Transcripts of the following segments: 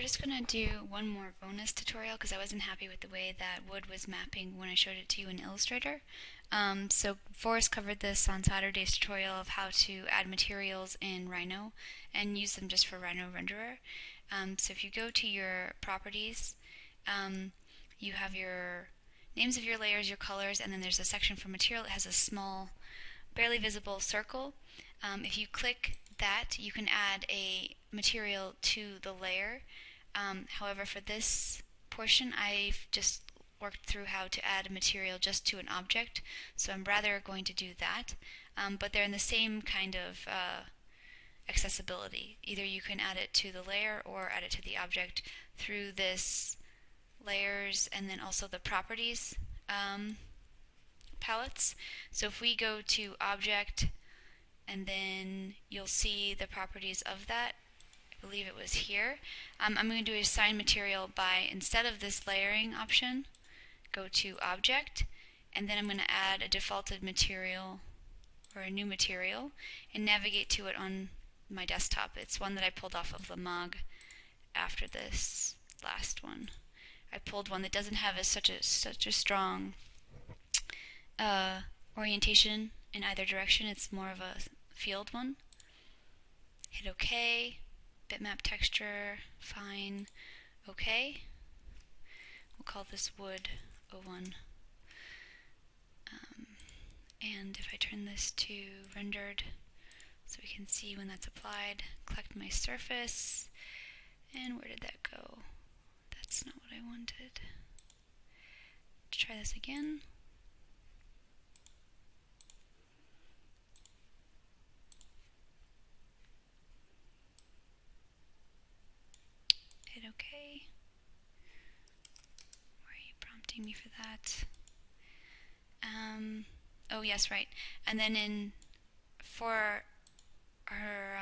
just gonna do one more bonus tutorial because I wasn't happy with the way that wood was mapping when I showed it to you in Illustrator. So Forrest covered this on Saturday's tutorial of how to add materials in Rhino and use them just for Rhino Renderer. So if you go to your properties, you have your names of your layers, your colors, and then there's a section for material. It has a small, barely visible circle. If you click that, you can add a material to the layer. However, for this portion, I've just worked through how to add a material just to an object, so I'm rather going to do that. But they're in the same kind of accessibility. Either you can add it to the layer or add it to the object through this layers and then also the properties palettes. So if we go to object, and then you'll see the properties of that. I believe it was here. I'm going to do assign material by, instead of this layering option, go to object, and then I'm going to add a defaulted material or a new material and navigate to it on my desktop. It's one that I pulled off of Lamague after this last one. I pulled one that doesn't have such a strong orientation in either direction. It's more of a field one. Hit OK. Bitmap texture, fine. OK. We'll call this wood 01. And if I turn this to rendered, so we can see when that's applied, collect my surface, and where did that go? That's not what I wanted. Let's try this again. Hit OK. Why are you prompting me for that? Oh yes, right. And then for our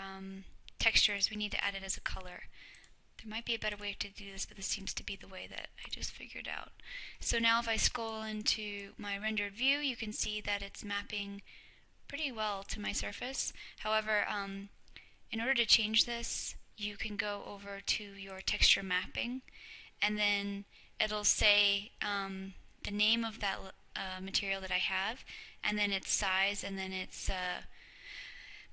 textures, we need to add it as a color. There might be a better way to do this, but this seems to be the way that I just figured out. So now if I scroll into my rendered view, you can see that it's mapping pretty well to my surface. However, in order to change this, you can go over to your texture mapping, and then it'll say the name of that material that I have, and then its size, and then its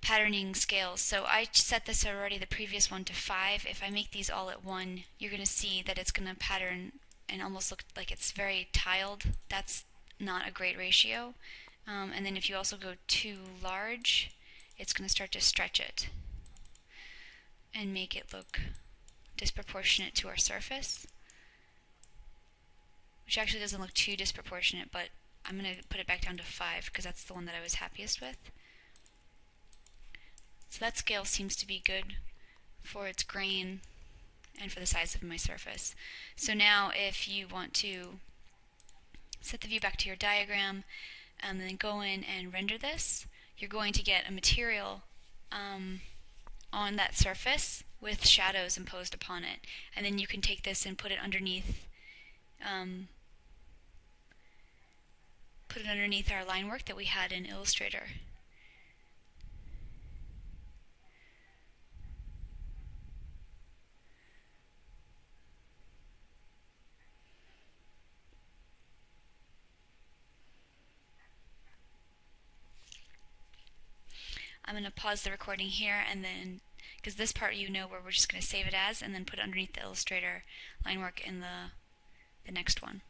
patterning scales. So I set this already, the previous one, to 5. If I make these all at 1, you're going to see that it's going to pattern and almost look like it's very tiled. That's not a great ratio. And then if you also go too large, it's going to start to stretch it and make it look disproportionate to our surface, which actually doesn't look too disproportionate, but I'm going to put it back down to 5 because that's the one that I was happiest with. So that scale seems to be good for its grain and for the size of my surface. So now if you want to set the view back to your diagram and then go in and render this, you're going to get a material on that surface with shadows imposed upon it. And then you can take this and put it underneath our line work that we had in Illustrator. I'm going to pause the recording here, and then, because this part you know where we're just going to save it as and then put it underneath the Illustrator line work in the next one.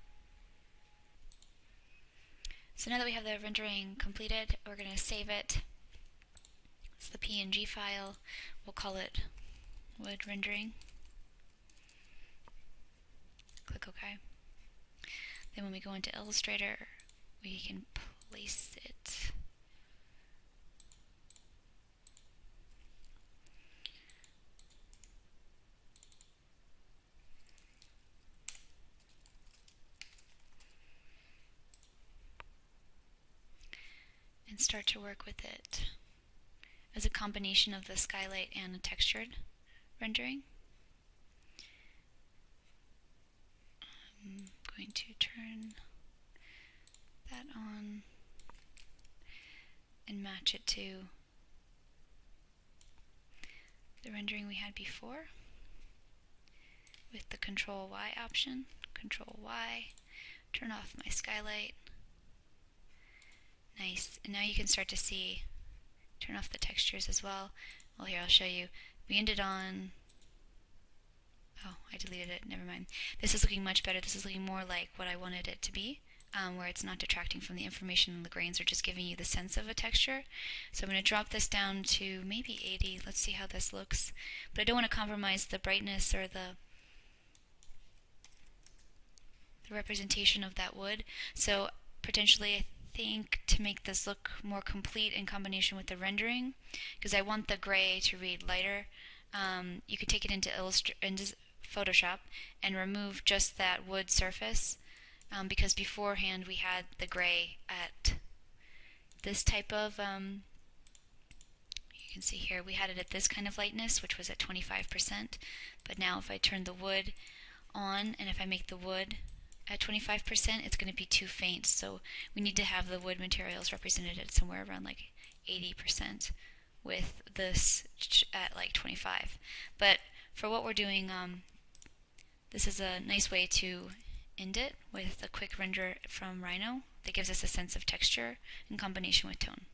So now that we have the rendering completed, we're going to save it. It's the PNG file. We'll call it wood rendering. Click OK. Then when we go into Illustrator, we can place it. And start to work with it as a combination of the skylight and a textured rendering. I'm going to turn that on and match it to the rendering we had before. with the Control Y option. Control Y, turn off my skylight. Nice, and now you can start to see, turn off the textures as well. Well, here, I'll show you. We ended on, oh, I deleted it, never mind. This is looking much better. This is looking more like what I wanted it to be, where it's not detracting from the information, and the grains are just giving you the sense of a texture. So I'm going to drop this down to maybe 80. Let's see how this looks. But I don't want to compromise the brightness or the representation of that wood. So potentially I think to make this look more complete in combination with the rendering, because I want the gray to read lighter, you could take it into Photoshop and remove just that wood surface, because beforehand we had the gray at this type of, you can see here, we had it at this kind of lightness, which was at 25%, but now if I turn the wood on and if I make the wood at 25%, it's going to be too faint, so we need to have the wood materials represented at somewhere around like 80% with this at like 25. But for what we're doing, this is a nice way to end it with a quick render from Rhino that gives us a sense of texture in combination with tone.